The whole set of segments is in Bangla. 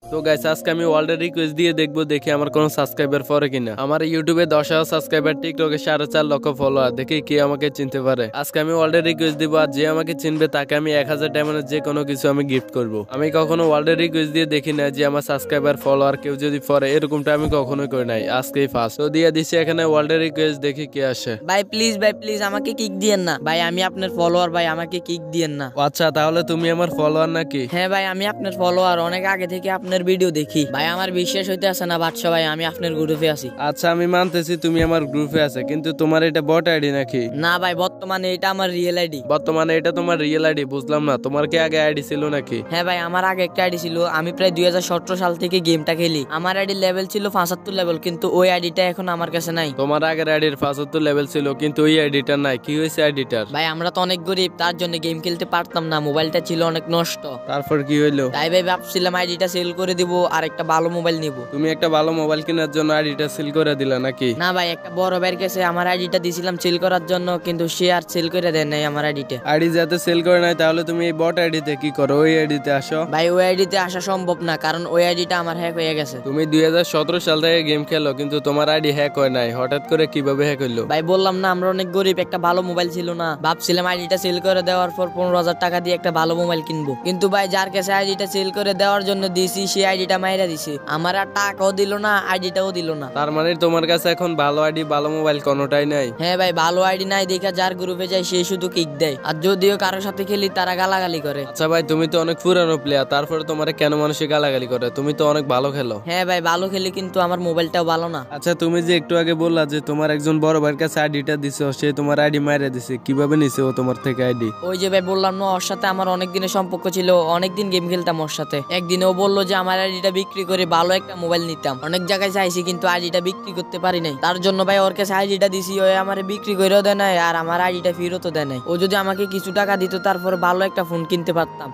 তো গাইস আজকে আমি ওয়ার্ল্ডের রিকোয়েস্ট দিয়ে দেখবো দেখি আমার কোনো সাবস্ক্রাইবার পরে কিনা। আমার ইউটিউবে 10,000 সাবস্ক্রাইবার, টিকটকে 4.5 লক্ষ ফলোয়ার, দেখি কে আমাকে চিনতে পারে। আজকে আমি ওয়ার্ল্ডের রিকোয়েস্ট দিব, আর যে আমাকে চিনবে তাকে আমি 1000 ডায়মন্ডের যে কোনো কিছু আমি গিফট করব। আমি কখনো ওয়ার্ল্ডের রিকোয়েস্ট দিয়ে দেখি না যে আমার সাবস্ক্রাইবার ফলোয়ার কেউ যদি পরে, এরকমটা আমি কখনোই করি নাই, আজকেই ফার্স্ট। তো দিয়ে দিছি এখানে ওয়ার্ল্ডের রিকোয়েস্ট, দেখি কে আসে। ভাই প্লিজ আমাকে কিক দিয়েন না ভাই, আমি আপনার ফলোয়ার ভাই, আমাকে কিক দিয়েন না। আচ্ছা তাহলে তুমি আমার ফলোয়ার নাকি? হ্যাঁ ভাই, আমি আপনার ফলোয়ার, অনেক আগে থেকে আপনার ভিডিও দেখি ভাই, আমার বিশ্বাস হইতে আছে না বাদশা ভাই, আমি আপনার গ্রুপে আছি। আচ্ছা আমি মানতেছি তুমি আমার গ্রুপে আছে, কিন্তু তোমার এটা বট আইডি নাকি? না ভাই, বর্তমানে এটা আমার রিয়েল আইডি। বর্তমানে এটা তোমার রিয়েল আইডি? বুঝলাম না, তোমার কি আগে আইডি ছিল নাকি? হ্যাঁ ভাই, আমার আগে একটা আইডি ছিল, আমি প্রায় 2017 সাল থেকে গেমটা খেলি। আমার আইডি লেভেল ছিল 75 লেভেল, কিন্তু ওই আইডিটা এখন আমার কাছে নাই। তোমার আগের আইডির 75 লেভেল ছিল, কিন্তু ওই আইডিটা নাই, কি হয়েছে আইডিটার? ভাই আমরা তো অনেক গরিব, তার জন্য গেম খেলতে পারতাম না, মোবাইলটা ছিল অনেক নষ্ট। তারপর কি হইলো? তাই ভাই ভাবছিলাম আইডিটা সেল করে দিব আর একটা ভালো মোবাইল নিব। তুমি একটা ভালো মোবাইল কেনার জন্য আইডিটা সিল করে দিলা নাকি? না ভাই, একটা বড় ভাইয়ের কাছে আমার আইডিটা দিছিলাম সেল করার জন্য, কিন্তু সে আর সেল করে দেন নাই আমার আইডিটা। আইডি যাতে সেল করে নাই, তাহলে তুমি এই বট আইডিতে কি করো? ওই আইডিতে আসো। ভাই ওই আইডিতে আসা সম্ভব না, কারণ ওই আইডিটা আমার হ্যাক হয়ে গেছে। তুমি 2017 সাল থেকে গেম খেলো, কিন্তু তোমার আইডি হ্যাক হয় নাই, হঠাৎ করে কিভাবে হ্যাক হইলো? ভাই বললাম না, আমরা অনেক গরিব, একটা ভালো মোবাইল ছিল না, ভাবছিলাম আইডিটা সেল করে দেওয়ার পর 15,000 টাকা দিয়ে একটা ভালো মোবাইল কিনবো, কিন্তু ভাই যার কাছে আইডিটা সেল করে দেওয়ার জন্য দিছি, সে আইডিটা মাইরা দিছে, আমার আর টাকাও দিল না, আইডিটাও দিল না। তার মানে তোমার কাছে এখন ভালো আইডি ভালো মোবাইল কোনোটাই নাই? হ্যাঁ ভাই, ভালো আইডি নাই দেখা যার গ্রুপে যায় সে শুধু কিক দেয়, আর যদিও কারোর সাথে খেলি তারা গালাগালি করে। আচ্ছা ভাই, তুমি তো অনেক পুরানো প্লেয়ার, তারপরে তোমার কেন মানুষে গালাগালি করে? তুমি তো অনেক ভালো খেলো। হ্যাঁ ভাই ভালো খেলি, কিন্তু আমার মোবাইলটাও ভালো না। আচ্ছা তুমি যে একটু আগে বললা যে তোমার একজন বড় ভাইয়ের কাছে আইডিটা দিছো, সে তোমার আইডি মাইরা দিছে, কিভাবে নিছে ও তোমার থেকে আইডি? ওই যে ভাই বললাম না, ওর সাথে আমার অনেক দিনের সম্পর্ক ছিল, অনেকদিন গেম খেলতাম ওর সাথে। একদিন ও বললো যে আমার আইডিটা বিক্রি করে ভালো একটা মোবাইল নিতাম, অনেক জায়গায় চাইছি কিন্তু আইডিটা বিক্রি করতে পারি নাই, তার জন্য ভাই ওর কাছে আইডিটা দিছি, ও আমার বিক্রি করেও দেয় নাই আর আমার আইডিটা ফেরতও দেয় নাই। ও যদি আমাকে কিছু টাকা দিত তারপর ভালো একটা ফোন কিনতে পারতাম।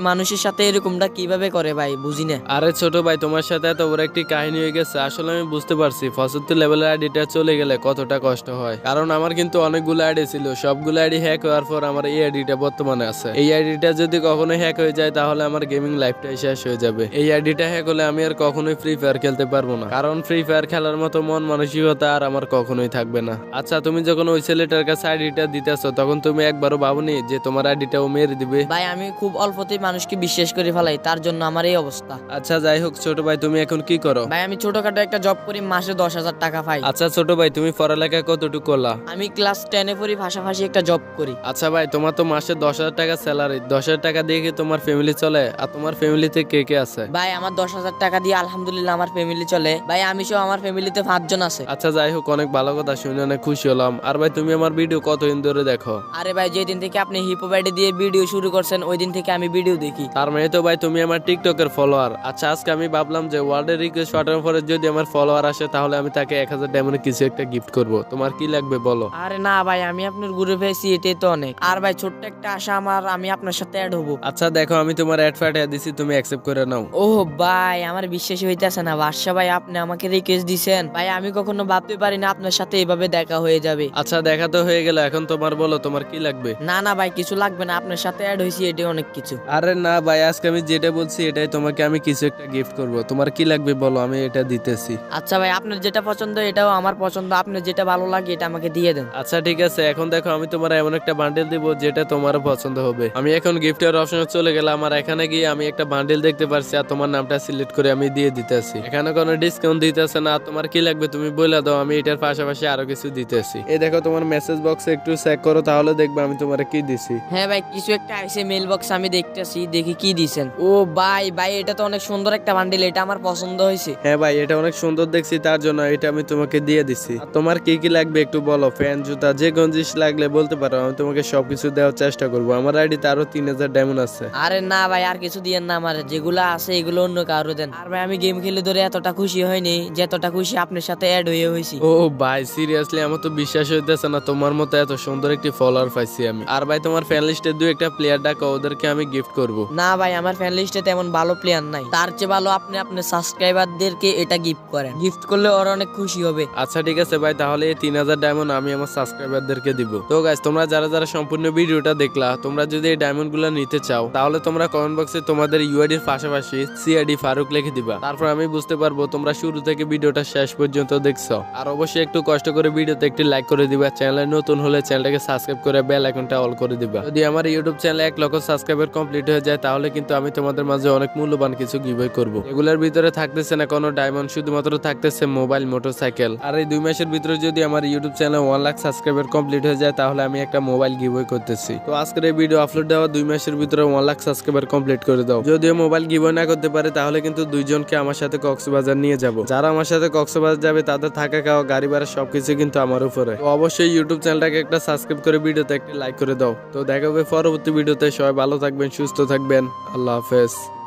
মানুষের সাথে এরকমটা কিভাবে করে ভাই, বুঝি না। আরে ছোট ভাই, তোমার সাথে এত বড় একটি কাহিনী হয়ে গেছে, আসলে আমি বুঝতে পারছি 75 লেভেলের আইডিটা চলে গেলে কতটা কষ্ট হয়। কারণ আমার কিন্তু অনেকগুলো আইডি ছিল, সবগুলো আইডি হ্যাক হওয়ার পর আমার এই আইডিটা বর্তমানে আছে। এই আইডিটা যদি কখনো হ্যাক হয়ে যায় তাহলে আমার গেমিং লাইফটাই শেষ হয়ে যাবে। এই আইডিটা হ্যাক হলে আমি আর কখনোই ফ্রি ফায়ার খেলতে পারবো না, কারণ ফ্রি ফায়ার খেলার মতো মন মানসিকতা আর আমার কখনোই থাকবে না। আচ্ছা তুমি যখন ওই ছেলেটার কাছে আইডিটা দিতেছো, তখন তুমি একবারও ভাবনি যে তোমার আইডিটা ও মেরে দিবে? ভাই আমি খুব অল্পতেই মানুষকে বিশ্বাস করে ফেলাই, তার জন্য আমার এই অবস্থা। আচ্ছা যাই হোক ছোট ভাই, তুমি এখন কি করো? ভাই আমি ছোটখাটো একটা জব করি, মাসে 10,000 টাকা পাই। আচ্ছা ছোট ভাই, তুমি পড়ালেখা কতটুকু করলা? আমি ক্লাস 10-এ পড়ি, পাশাপাশি একটা জব করি। আচ্ছা ভাই, তোমার তো মাসে 10,000 টাকা স্যালারি, 10,000 টাকা দিয়ে কি তোমার ফ্যামিলি চলে? আর তোমার ফ্যামিলিতে কে কে আছে? ভাই আমার 10,000 টাকা দিয়ে আলহামদুলিল্লাহ আমার ফ্যামিলি চলে। ভাই আমি সহ আমার ফ্যামিলিতে 5 জন আছে। আচ্ছা যাই হোক, অনেক ভালো কথা শুনে অনেক খুশি হলাম। আর ভাই তুমি আমার ভিডিও কতদিন ধরে দেখো? আরে ভাই যেদিন থেকে আপনি হিপোপ্যাডি দিয়ে ভিডিও শুরু করছেন ওই দিন থেকে আমি ভিডিও দেখি। তার মানে তো ভাই তুমি আমার টিকটকের ফলোয়ার। আচ্ছা আজকে আমি ভাবলাম যে ওয়ার্ল্ডের রিকোয়েস্ট পাঠানোর পরে যদি আমার ফলোয়ার আসে, তাহলে আমি তাকে 1000 ডায়মন্ডের কিছু একটা গিফট করব। তোমার কি লাগবে বলো? আরে না ভাই, আমি আপনার গ্রুপে আছি, এটাই তো অনেক। আর ভাই ছোট্ট একটা আশা আমার, আমি আপনার সাথে অ্যাড হবো। আচ্ছা দেখো, আমি তোমার অ্যাড ফাটিয়ে দিছি, তুমি অ্যাকসেপ্ট করে নাও। ও ভাই আমার বিশ্বাসই হইতেছে না, বাদশা ভাই আপনি আমাকে রিকোয়েস্ট দিছেন। ভাই আমি কখনো ভাবতে পারি না আপনার সাথে এভাবে দেখা হয়ে যাবে। আচ্ছা দেখা তো হয়ে গেল, এখন তোমার বলো তোমার কি লাগবে? না না ভাই কিছু লাগবে না, আপনার সাথে অ্যাড হয়েছি এটাই অনেক কিছু। আরে না ভাই, আজকে আমি যেটা বলছি এটাই তোমাকে আমি কিছু একটা গিফট করব। তোমার কি লাগবে বলো, আমি এটা দিতেছি। আচ্ছা ভাই আপনার যেটা পছন্দ এটাও আমার পছন্দ, আপনার যেটা ভালো লাগে এটা আমাকে দিয়ে দেন। আচ্ছা ঠিক আছে, এখন দেখো আমি তোমার এমন একটা বান্ডেল দিব যেটা তোমারও পছন্দ হবে। আমি এখন গিফটের অপশনে চলে গেলাম, আর এখানে গিয়ে আমি একটা বান্ডেল দেখতে পারছি, আর তোমার নামটা সিলেক্ট করে আমি দিয়ে দিতেছি। এখানে কোনো ডিসকাউন্ট দিতেছে না। তোমার কি লাগবে তুমি বলে দাও, আমি এটার পাশাপাশি আরো কিছু দিতেছি। এই দেখো তোমার মেসেজ বক্সে একটু চেক করো, তাহলে দেখবে আমি তোমার কি দিছি। হ্যাঁ ভাই কিছু একটা আইসে মেল বক্স, আমি দেখতেছি, দেখি কি দিছেন। ও ভাই ভাই এটা তো অনেক সুন্দর একটা বান্ডেল, এটা আমার পছন্দ হয়েছে। হ্যাঁ ভাই, এটা অনেক সুন্দর দেখছি, তার জন্য এটা আমি তোমাকে দিয়ে দিছি। আর তোমার কি কি লাগবে একটু বলো, ফ্যান জুতা যে কোন জিনিস লাগলে বলতে পারো, আমি তোমাকে সবকিছু দেওয়ার চেষ্টা করবো। আমার আইডিতে আরো 3000 ডায়মন্ড আছে। আরে না ভাই আর কিছু দিয়েন না, আমার যেগুলো আছে এগুলো অন্য কারো দেন। আর ভাই আমি গেম খেলে ধরে এতটা খুশি হয়নি যতটা খুশি আপনার সাথে অ্যাড হয়েছি। ও ভাই সিরিয়াসলি আমার তো বিশ্বাস হইতেছে না তোমার মতো এত সুন্দর একটি ফলোয়ার পাইছি আমি। আর ভাই তোমার ফ্যান লিস্টে 2-1টা প্লেয়ার ডাকো, ওদেরকে আমি গিফট করব। না ভাই আমার ফ্যান লিস্টে তেমন ভালো প্লেয়ার নাই, তার চেয়ে ভালো আপনি আপনার সাবস্ক্রাইবারদেরকে এটা গিফট করেন, গিফট করলে ওরা অনেক খুশি হবে। আচ্ছা ঠিক আছে ভাই, তাহলে এই 3000 ডায়মন্ড আমি আমার সাবস্ক্রাইবারদেরকে দিব। তো গাইস তোমরা যারা যারা সম্পূর্ণ ভিডিওটা দেখলা, তোমরা যদি এই ডায়মন্ড গুলো নিতে চাও, তাহলে তোমরা কমেন্ট বক্সে তোমাদের ইউআইডির পাশাপাশি সিআইডি ফারুক লিখে দিবা। তারপর আমি বুঝতে পারবো তোমরা শুরু থেকে ভিডিওটা শেষ পর্যন্ত দেখছো। আর অবশ্যই একটু কষ্ট করে ভিডিওতে একটি লাইক করে দিবা। চ্যানেলে নতুন হলে চ্যানেলটাকে সাবস্ক্রাইব করে বেল আইকনটা অল করে দিবা। যদি আমার ইউটিউব চ্যানেলে 1 লক্ষ সাবস্ক্রাইবার কমপ্লিট হয়ে যায় তাহলে কিন্তু আমি তোমাদের মাঝে অনেক মূল্যবান কিছু গিভওয়ে করব। এগুলোর ভিতরে থাকতেছে না কোনো ডায়মন্ড, শুধুমাত্র থাকতেছে মোবাইল, মোটরসাইকেল। আর এই 2 মাসের ভিতরে যদি আমার ইউটিউব চ্যানেলে 1 লাখ সাবস্ক্রাইবার কমপ্লিট হয়ে যায় তাহলে আমি একটা মোবাইল গিভওয়ে করতেছি। তো আজকের এই ভিডিও আপলোড দেওয়া 2 মাসের ভিতরে 1 লাখ সাবস্ক্রাইবার কমপ্লিট করে দাও। যদিও মোবাইল গিভওয়ে না করতে পারে তাহলে কিন্তু 2 জনকে আমার সাথে কক্সবাজার নিয়ে যাব। যারা আমার সাথে কক্সবাজার যাবে তাদের থাকা খাওয়া গাড়ি ভাড়া সবকিছু কিন্তু আমার উপরে। তো অবশ্যই ইউটিউব চ্যানেলটাকে একটা সাবস্ক্রাইব করে ভিডিওতে একটা লাইক করে দাও। তো দেখা হবে পরবর্তী ভিডিওতে। সবাই ভালো থাকবেন, সুস্থ থাকবেন। আল্লাহ হাফেজ।